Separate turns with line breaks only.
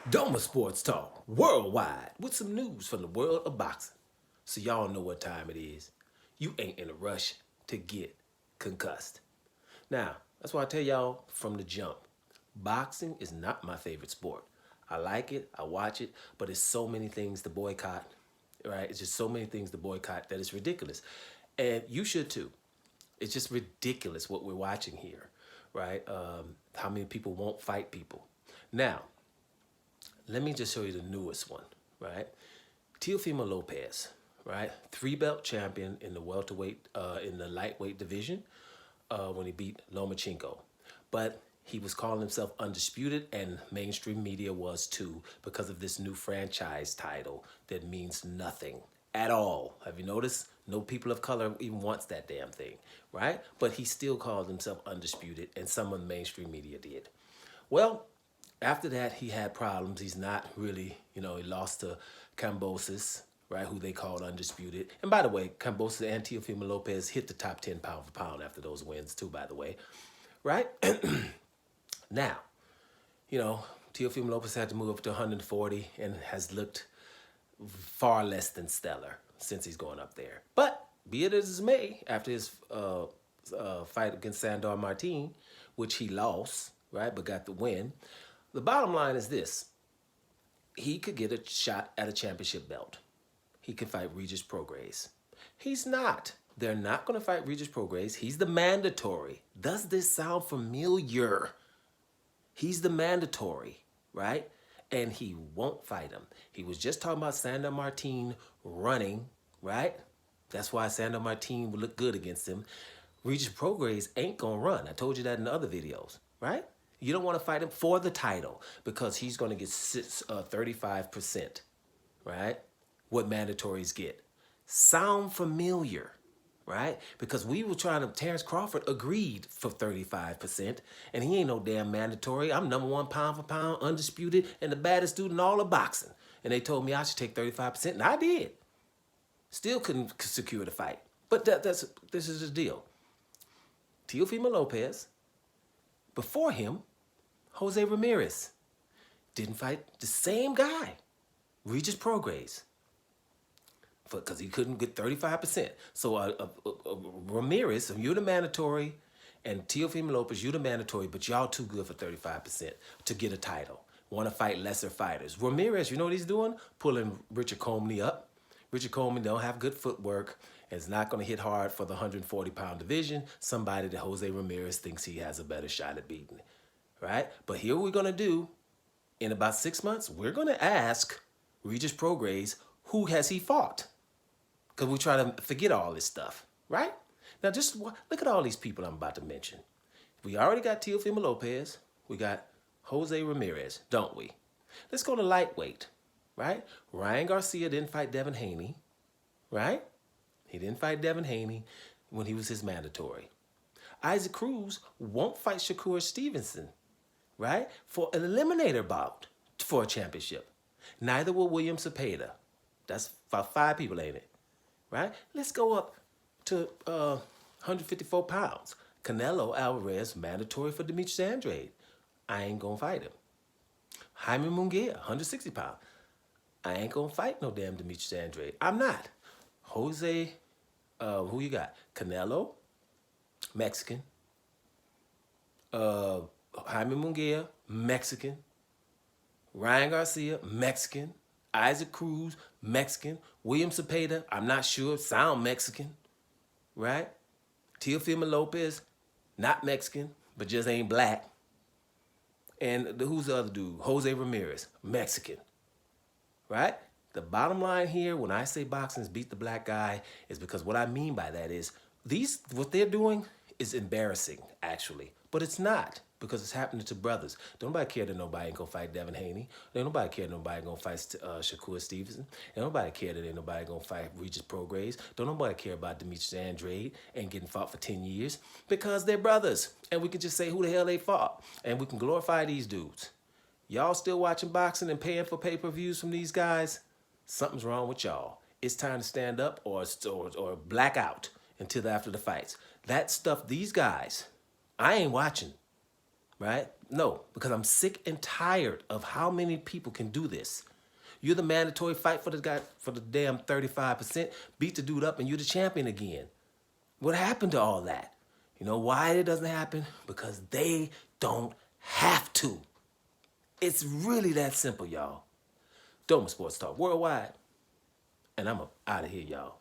Doma Sports Talk worldwide with some news from the world of boxing. So y'all know what time it is. You ain't in a rush to get concussed. Now, that's why I tell y'all from the jump. Boxing is not my favorite sport. I like it, I watch it, but it's so many things to boycott, right? It's just so many things to boycott that it's ridiculous. And you should too. It's just ridiculous what we're watching here, right? How many people won't fight people. Now, let me just show you the newest one, right? Teofimo Lopez, right? 3-belt champion in the welterweight, in the lightweight division when he beat Lomachenko. But he was calling himself undisputed, and mainstream media was too, because of this new franchise title that means nothing at all. Have you noticed? No people of color even wants that damn thing, right? But he still called himself undisputed, and some of the mainstream media did. Well, after that, he had problems. He's not really, he lost to Cambosis, right, who they called undisputed. And by the way, Cambosis and Teofimo Lopez hit the top 10 pound for pound after those wins too, by the way, right? Now, Teofimo Lopez had to move up to 140 and has looked far less than stellar since he's going up there. But be it as it may, after his fight against Sandor Martin, which he lost, right, but got the win, the bottom line is this. He could get a shot at a championship belt. He could fight Regis Prograis. He's not. They're not going to fight Regis Prograis. He's the mandatory. Does this sound familiar? He's the mandatory, right? And he won't fight him. He was just talking about Sandor Martin running, right? That's why Sandor Martin would look good against him. Regis Prograis ain't going to run. I told you that in the other videos, right? You don't want to fight him for the title because he's going to get 35%, right? What mandatories get. Sound familiar, right? Because we were trying to, Terrence Crawford agreed for 35%, and he ain't no damn mandatory. I'm #1 pound for pound, undisputed, and the baddest dude in all of boxing. And they told me I should take 35%, and I did. Still couldn't secure the fight. But this is the deal. Teofimo Lopez, before him, Jose Ramirez didn't fight the same guy, Regis Prograis, because he couldn't get 35%. So Ramirez, you're the mandatory, and Teofimo Lopez, you're the mandatory, but y'all too good for 35% to get a title. Want to fight lesser fighters. Ramirez, you know what he's doing? Pulling Richard Comey up. Richard Comey don't have good footwork and is not going to hit hard for the 140-pound division, somebody that Jose Ramirez thinks he has a better shot at beating. Right? But here we're going to do, in about 6 months, we're going to ask Regis Prograis, who has he fought? Because we try to forget all this stuff, right? Now just look at all these people I'm about to mention. We already got Teofimo Lopez. We got Jose Ramirez, don't we? Let's go to lightweight, right? Ryan Garcia didn't fight Devin Haney, right? He didn't fight Devin Haney when he was his mandatory. Isaac Cruz won't fight Shakur Stevenson, right? For an eliminator bout for a championship. Neither will William Cepeda. That's about 5 people, ain't it? Right? Let's go up to 154 pounds. Canelo Alvarez, mandatory for Demetrius Andrade. I ain't gonna fight him. Jaime Munguia, 160 pounds. I ain't gonna fight no damn Demetrius Andrade. I'm not. Jose, who you got? Canelo, Mexican. Jaime Munguia, Mexican. Ryan Garcia, Mexican. Isaac Cruz, Mexican. William Cepeda, I'm not sure, sound Mexican, right? Teofimo Lopez, not Mexican, but just ain't black. And who's the other dude? Jose Ramirez, Mexican, right? The bottom line here, when I say boxing's beat the black guy, is because what I mean by that is what they're doing is embarrassing, actually. But it's not, because it's happening to brothers. Don't nobody care that nobody ain't gonna fight Devin Haney. Don't nobody care that nobody gonna fight Shakur Stevenson. Don't nobody care that ain't nobody gonna fight Regis Prograis. Don't nobody care about Demetrius Andrade and getting fought for 10 years, because they're brothers. And we can just say who the hell they fought. And we can glorify these dudes. Y'all still watching boxing and paying for pay-per-views from these guys? Something's wrong with y'all. It's time to stand up or black out until after the fights. That stuff, these guys, I ain't watching, right? No, because I'm sick and tired of how many people can do this. You're the mandatory fight for the guy for the damn 35%, beat the dude up, and you're the champion again. What happened to all that? You know why it doesn't happen? Because they don't have to. It's really that simple, y'all. Doma Sports Talk Worldwide. And I'm out of here, y'all.